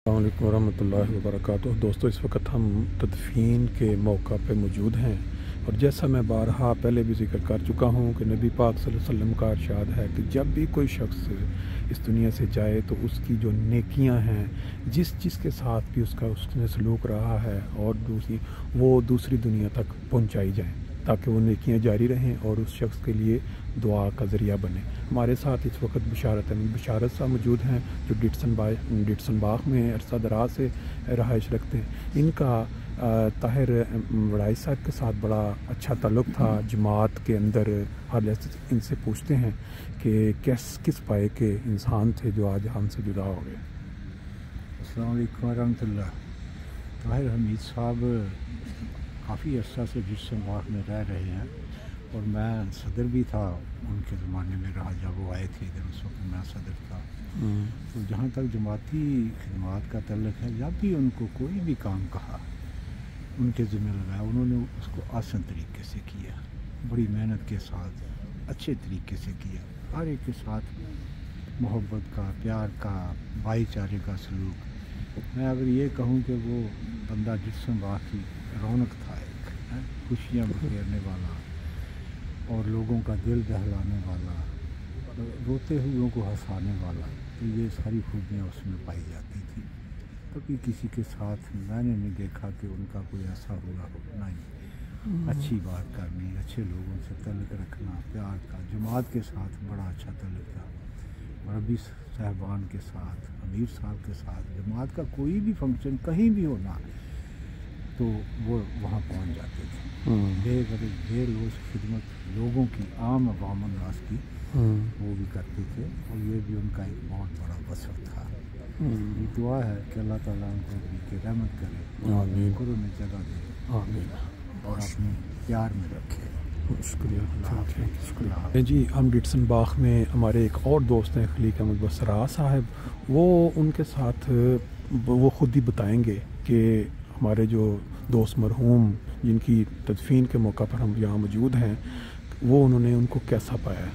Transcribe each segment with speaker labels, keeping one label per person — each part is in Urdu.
Speaker 1: السلام علیکم ورحمۃ اللہ وبرکاتہ۔ دوستو، اس وقت ہم تدفین کے موقع پہ موجود ہیں، اور جیسا میں بارہا پہلے بھی ذکر کر چکا ہوں کہ نبی پاک صلی اللہ علیہ وسلم کا ارشاد ہے کہ جب بھی کوئی شخص اس دنیا سے جائے تو اس کی جو نیکیاں ہیں، جس کے ساتھ بھی اس نے سلوک رہا ہے، اور وہ دوسری دنیا تک پہنچائی جائیں تاکہ وہ نیکیاں جاری رہیں اور اس شخص کے لیے دعا کا ذریعہ بنے۔ ہمارے ساتھ اس وقت بشارت صاحب موجود ہیں، جو ڈیٹسن باغ میں عرصہ دراز سے رہائش رکھتے ہیں۔ ان کا طاہر وڑائی صاحب کے ساتھ بڑا اچھا تعلق تھا جماعت کے اندر۔ ہر لحظے ان سے پوچھتے ہیں کہ کس پائے کے انسان تھے جو آج ہم سے جدا ہو گئے۔
Speaker 2: السلام علیکم ورحمۃ اللہ۔ طاہر حمید صاحب کافی عرصہ سے ڈیٹسن باغ میں رہ رہے ہیں، اور میں صدر بھی تھا ان کے زمانے میں رہا جب وہ آئے تھے ادھر، اس وقت میں صدر تھا۔ تو جہاں تک جماعتی خدمات کا تعلق ہے، جب بھی ان کو کوئی بھی کام کہا ان کے ذمہ لگایا، انہوں نے اس کو آسان طریقے سے کیا، بڑی محنت کے ساتھ اچھے طریقے سے کیا، ہر ایک کے ساتھ محبت کا، پیار کا، بھائی چارے کا سلوک۔ میں اگر یہ کہوں کہ وہ بندہ ڈیٹسن باغ کی رونق تھا، ایک خوشیاں بکھیرنے والا اور لوگوں کا دل بہلانے والا، روتے ہوئے کو ہنسانے والا، تو یہ ساری خوبیاں اس میں پائی جاتی تھیں۔ کبھی کسی کے ساتھ میں نے نہیں دیکھا کہ ان کا کوئی ایسا ہوا ہو، نہیں، اچھی بات کرنی، اچھے لوگوں سے تعلق رکھنا، پیار کا، جماعت کے ساتھ بڑا اچھا تعلق تھا، مربی صاحبان کے ساتھ، امیر صاحب کے ساتھ۔ جماعت کا کوئی بھی فنکشن کہیں بھی ہونا تو وہ وہاں پہنچ جاتے تھے، بے لوز خدمت لوگوں کی، عام عوام الناس کی وہ بھی کرتے تھے، اور یہ بھی ان کا ایک بہت بڑا وصف تھا۔ یہ دعا ہے کہ اللہ تعالیٰ ان کو بھی کہ رحمت کرے، قرب میں جگہ دے، اور اپنے پیار میں رکھے۔
Speaker 1: شکریہ جی۔ ہم ڈیٹسن باغ میں ہمارے ایک اور دوست ہیں خلیق احمد بسرا صاحب، وہ ان کے ساتھ وہ خود ہی بتائیں گے کہ ہمارے جو دوست مرحوم جن کی تدفین کے موقع پر ہم یہاں موجود ہیں، وہ انہوں نے ان کو کیسا پایا ہے۔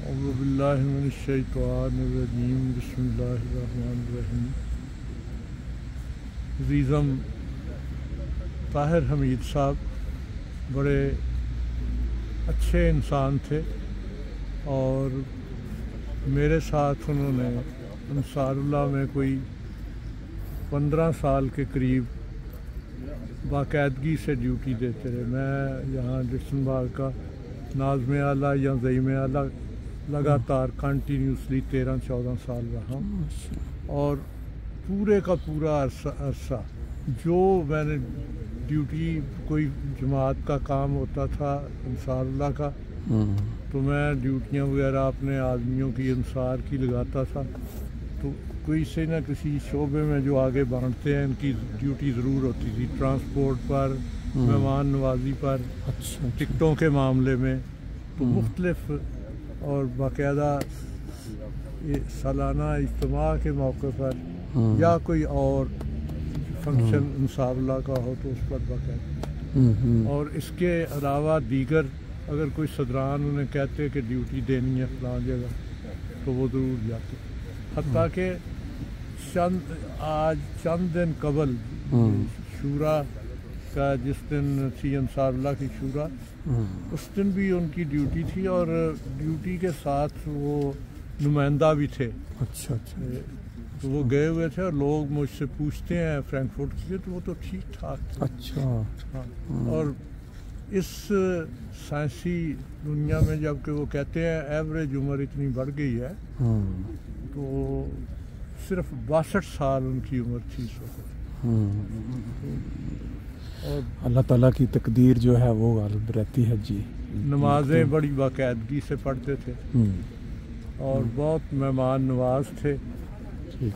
Speaker 3: اعوذ باللہ من الشیطان الرجیم، بسم اللہ الرحمن الرحیم۔ عزیزم طاہر حمید صاحب بڑے اچھے انسان تھے، اور میرے ساتھ انہوں نے انصار اللہ میں کوئی 15 سال کے قریب باقاعدگی سے ڈیوٹی دیتے رہے۔ میں یہاں ڈیٹسن باغ کا ناظم اعلیٰ یا زعیم اعلیٰ لگاتار کنٹینیوسلی 13-14 سال رہا ہوں، اور پورے کا پورا عرصہ جو میں نے ڈیوٹی، کوئی جماعت کا کام ہوتا تھا انصار اللہ کا، تو میں ڈیوٹیاں وغیرہ اپنے آدمیوں کی انصار کی لگاتا تھا، تو کوئی سے نہ کسی شعبے میں جو آگے بانٹتے ہیں ان کی ڈیوٹی ضرور ہوتی تھی، ٹرانسپورٹ پر، مہمان نوازی پر، ٹکٹوں کے معاملے میں، تو مختلف، اور باقاعدہ سالانہ اجتماع کے موقع پر یا کوئی اور فنکشن انصار اللہ کا ہو تو اس پر باقاعدہ، اور اس کے علاوہ دیگر اگر کوئی صدران انہیں کہتے کہ ڈیوٹی دینی ہے فلاں جگہ تو وہ ضرور جاتے، حتیٰ کہ چند دن قبل شورا کا، جس دن تھی انصار اللہ کی شورا، اس دن بھی ان کی ڈیوٹی تھی، اور ڈیوٹی کے ساتھ وہ نمائندہ بھی تھے۔
Speaker 1: اچھا
Speaker 3: تو وہ گئے ہوئے تھے، اور لوگ مجھ سے پوچھتے ہیں فرینکفرٹ کی، تو وہ تو ٹھیک ٹھاک تھے۔
Speaker 1: اچھا،
Speaker 3: ہاں، اور اس سائنسی دنیا میں جب کہ وہ کہتے ہیں ایوریج عمر اتنی بڑھ گئی ہے، تو صرف 62 سال ان کی عمر تھی اس وقت، اور
Speaker 1: اللہ تعالیٰ کی تقدیر جو ہے وہ غالب رہتی ہے جی۔
Speaker 3: نمازیں بڑی باقاعدگی سے پڑھتے تھے، اور بہت مہمان نواز تھے،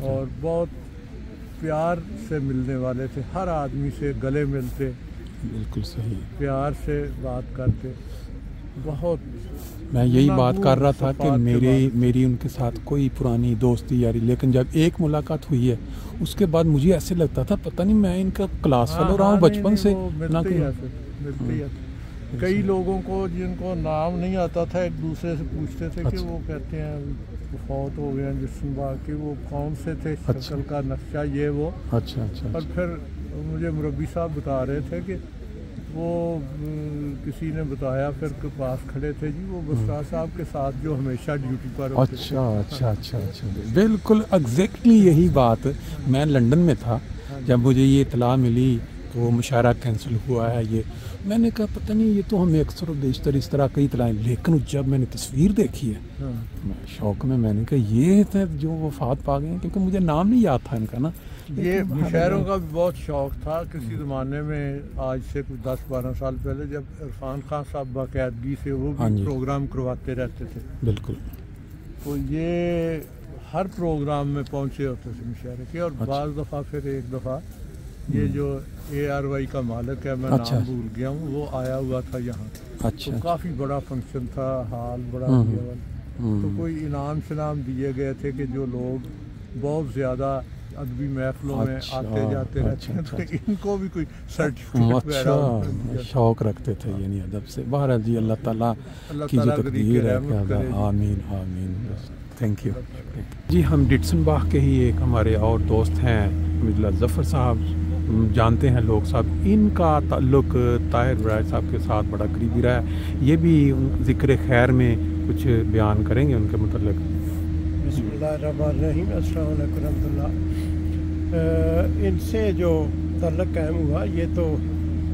Speaker 3: اور بہت پیار سے ملنے والے تھے، ہر آدمی سے گلے ملتے،
Speaker 1: بالکل صحیح،
Speaker 3: پیار سے بات کرتے، بہت۔
Speaker 1: میں یہی بات کر رہا تھا کہ میری ان کے ساتھ کوئی پرانی دوستی یاری، لیکن جب ایک ملاقات ہوئی ہے اس کے بعد مجھے ایسے لگتا تھا پتہ نہیں میں ان کا کلاس فیلو رہا ہوں بچپن سے۔
Speaker 3: کئی لوگوں کو جن کو نام نہیں آتا تھا ایک دوسرے سے پوچھتے تھے کہ وہ کہتے ہیں فوت ہو گئے ہیں جسم باغ کے، وہ کون سے تھے، شکل کا نقشہ یہ وہ.
Speaker 1: اچھا اچھا
Speaker 3: اور پھر مجھے مربی صاحب بتا رہے تھے کہ وہ کسی نے بتایا پھر کے پاس کھڑے تھے جی، وہ بسرا صاحب کے ساتھ جو ہمیشہ ڈیوٹی پر ہوتے تھے.
Speaker 1: اچھا اچھا اچھا اچھا بالکل ایگزیکٹلی یہی بات. میں لنڈن میں تھا جب مجھے یہ اطلاع ملی کہ وہ مشاعرہ کینسل ہوا ہے، یہ میں نے کہا پتہ نہیں، یہ تو ہمیں اکثر و بیشتر اس طرح کئی اطلاعیں، لیکن جب میں نے تصویر دیکھی ہے میں شوق میں نے کہا یہ تھے جو وفات پا گئے ہیں، کیونکہ مجھے نام نہیں یاد تھا ان کا نا.
Speaker 3: یہ مشاعروں کا بھی بہت شوق تھا. کسی زمانے میں آج سے کچھ 10-12 سال پہلے جب عرفان خان صاحب باقاعدگی سے وہ بھی پروگرام کرواتے رہتے تھے،
Speaker 1: بالکل،
Speaker 3: تو یہ ہر پروگرام میں پہنچے ہوتے تھے مشاعرے کے. اور بعض دفعہ پھر ایک دفعہ یہ جو ARY کا مالک ہے، میں نام بھول گیا ہوں، وہ آیا ہوا تھا یہاں. تو کافی بڑا فنکشن تھا، ہال بڑا دیا، تو کوئی انعام شنام دیے گئے تھے کہ جو لوگ بہت زیادہ ادبی محفلوں میں آتے جاتے رہتے ہیں، تو ان کو بھی کوئی سرٹیفکیٹ
Speaker 1: شوق رکھتے تھے یعنی ادب سے. بہرحال جی اللہ تعالیٰ کی جو تقدیر ہے کہ آمین آمین. تھینک یو جی. ہم ڈٹسن باغ کے ہی ایک ہمارے اور دوست ہیں حمید ظفر صاحب، جانتے ہیں لوگ صاحب، ان کا تعلق طاہر برائے صاحب کے ساتھ بڑا قریبی رہا ہے. یہ بھی ذکر خیر میں کچھ بیان کریں گے ان کے متعلق.
Speaker 4: بسم اللہ الرحمن الرحیم. السلام علیکم ورحمۃ اللہ. ان سے جو تعلق قائم ہوا یہ تو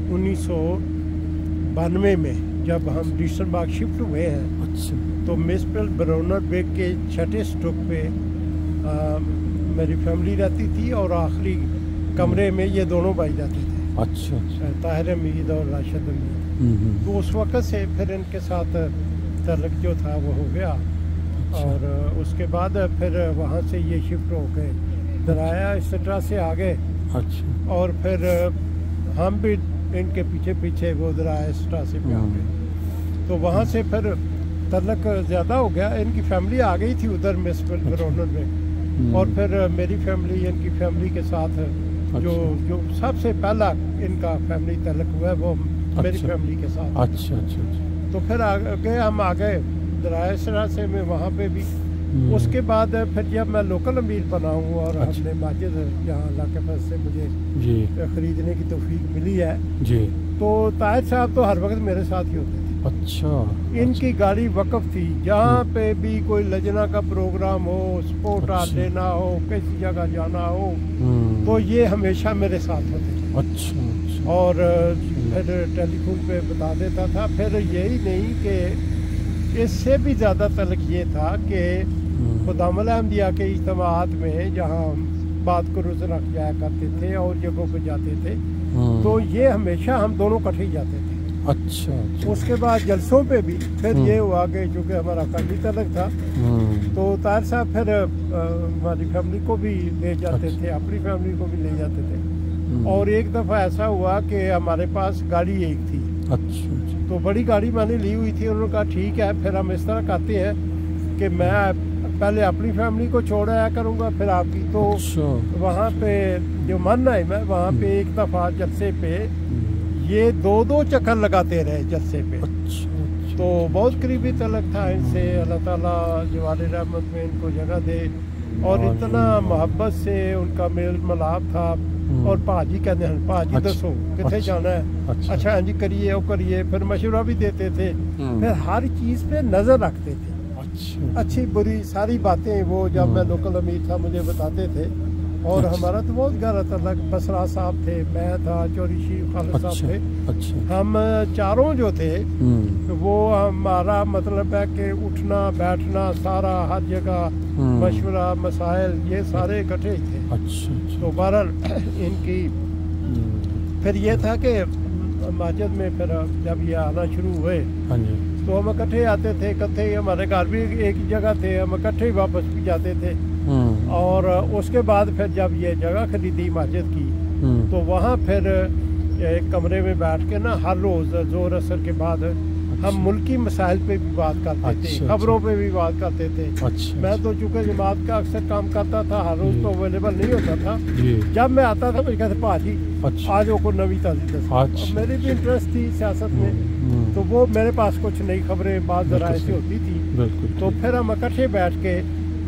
Speaker 4: 1992 میں جب ہم ڈٹسن باغ شفٹ ہوئے ہیں.
Speaker 1: اچھا. تو
Speaker 4: مسپل برونر بیگ کے چھٹے سٹوک پہ میری فیملی رہتی تھی اور آخری کمرے میں یہ دونوں بھائی رہتے تھے.
Speaker 1: اچھا.
Speaker 4: طاہر حمید اور راشد حمید. تو اس وقت سے پھر ان کے ساتھ تعلق جو تھا وہ ہو گیا. اور اس کے بعد پھر وہاں سے یہ شفٹ ہو کے درایا اسٹرا سے آگے.
Speaker 1: اچھا.
Speaker 4: اور پھر ہم بھی ان کے پیچھے پیچھے وہ درایا اسٹرا سے پہ آ گئے. تو وہاں سے پھر تعلق زیادہ ہو گیا. ان کی فیملی آ گئی تھی ادھر مسپل برونر میں، اور پھر میری فیملی ان کی فیملی کے ساتھ جو سب سے پہلا ان کا فیملی تعلق ہوا ہے وہ میری فیملی کے ساتھ.
Speaker 1: اچھا اچھا. تو
Speaker 4: پھر آگے ہم آ گئے درائے سرا سے میں وہاں پہ بھی. اس کے بعد پھر جب میں لوکل امیر بنا ہوں اور ہم نے مسجد یہاں اللہ کے فضل سے مجھے خریدنے کی توفیق ملی ہے
Speaker 1: جی،
Speaker 4: تو طاہر صاحب تو ہر وقت میرے ساتھ ہی ہوتے تھے.
Speaker 1: اچھا.
Speaker 4: ان کی گاڑی وقف تھی، جہاں پہ بھی کوئی لجنا کا پروگرام ہو، سپورٹ لینا ہو، کسی جگہ جانا ہو، تو یہ ہمیشہ میرے ساتھ ہوتے تھے.
Speaker 1: اچھا.
Speaker 4: اور پھر ٹیلی فون پہ بتا دیتا تھا. پھر یہی نہیں کہ اس سے بھی زیادہ تعلق یہ تھا کہ خدام الاحمدیہ کے اجتماعات میں جہاں بات کو روز رکھ جایا کرتے تھے اور جگہوں پہ جاتے تھے، تو یہ ہمیشہ ہم دونوں کٹھے ہی جاتے تھے.
Speaker 1: اچھا.
Speaker 4: اس کے بعد جلسوں پہ بھی پھر یہ ہوا کہ چونکہ ہمارا فیملی تعلق تھا تو طاہر صاحب پھر ہماری فیملی کو بھی لے جاتے تھے، اپنی فیملی کو بھی لے جاتے تھے. اور ایک دفعہ ایسا ہوا کہ ہمارے پاس گاڑی ایک تھی.
Speaker 1: اچھا.
Speaker 4: تو بڑی گاڑی میں نے لی ہوئی تھی. انہوں نے کہا ٹھیک ہے پھر ہم اس طرح کرتے ہیں کہ میں پہلے اپنی فیملی کو چھوڑ آیا کروں گا پھر آپ کی. تو وہاں پہ جو ماننا ہے میں وہاں پہ ایک دفعہ جلسے پہ یہ 2 چکر لگاتے رہے جلسے پہ. تو بہت قریبی تعلق تھا ان سے. اللہ تعالیٰ جوال رحمت میں ان کو جگہ دے. اور اتنا محبت سے ان کا میل ملاپ تھا. اور پاجی کہتے ہیں پاجی دسو کتنے جانا ہے، اچھا ہاں جی کریے وہ کریے. پھر مشورہ بھی دیتے تھے. پھر ہر چیز پہ نظر رکھتے تھے. اچھی بری ساری باتیں وہ جب میں لوکل امیر تھا مجھے بتاتے تھے. اور ہمارا تو بہت گہرا تعلق بسرا صاحب تھے، میں تھا، چوری شیف خالد صاحب تھے. ہم چاروں جو تھے وہ ہمارا مطلب ہے کہ اٹھنا بیٹھنا سارا ہر جگہ مشورہ مسائل یہ سارے اکٹھے ہی تھے. تو بہرحال ان کی پھر یہ تھا کہ مسجد میں پھر جب یہ آنا شروع ہوئے تو ہم اکٹھے آتے تھے. اکٹھے ہمارے گھر بھی ایک جگہ تھے، ہم اکٹھے واپس بھی جاتے تھے. اور اس کے بعد پھر جب یہ جگہ خریدی مسجد کی تو وہاں پھر ایک کمرے میں بیٹھ کے نا ہر روز زور اثر کے بعد ہم ملکی مسائل پہ بھی بات کرتے تھے، خبروں پہ بھی بات کرتے تھے. میں تو چونکہ جماعت کا اکثر کام کرتا تھا، ہر روز تو اویلیبل نہیں ہوتا تھا. جب میں آتا تھا مجھے کہتے پاجی آج کو نوی تازی. میری بھی انٹرسٹ تھی سیاست میں تو وہ میرے پاس کچھ نئی خبریں بعض ذرائع سے ہوتی تھی. تو پھر ہم اکٹھے بیٹھ کے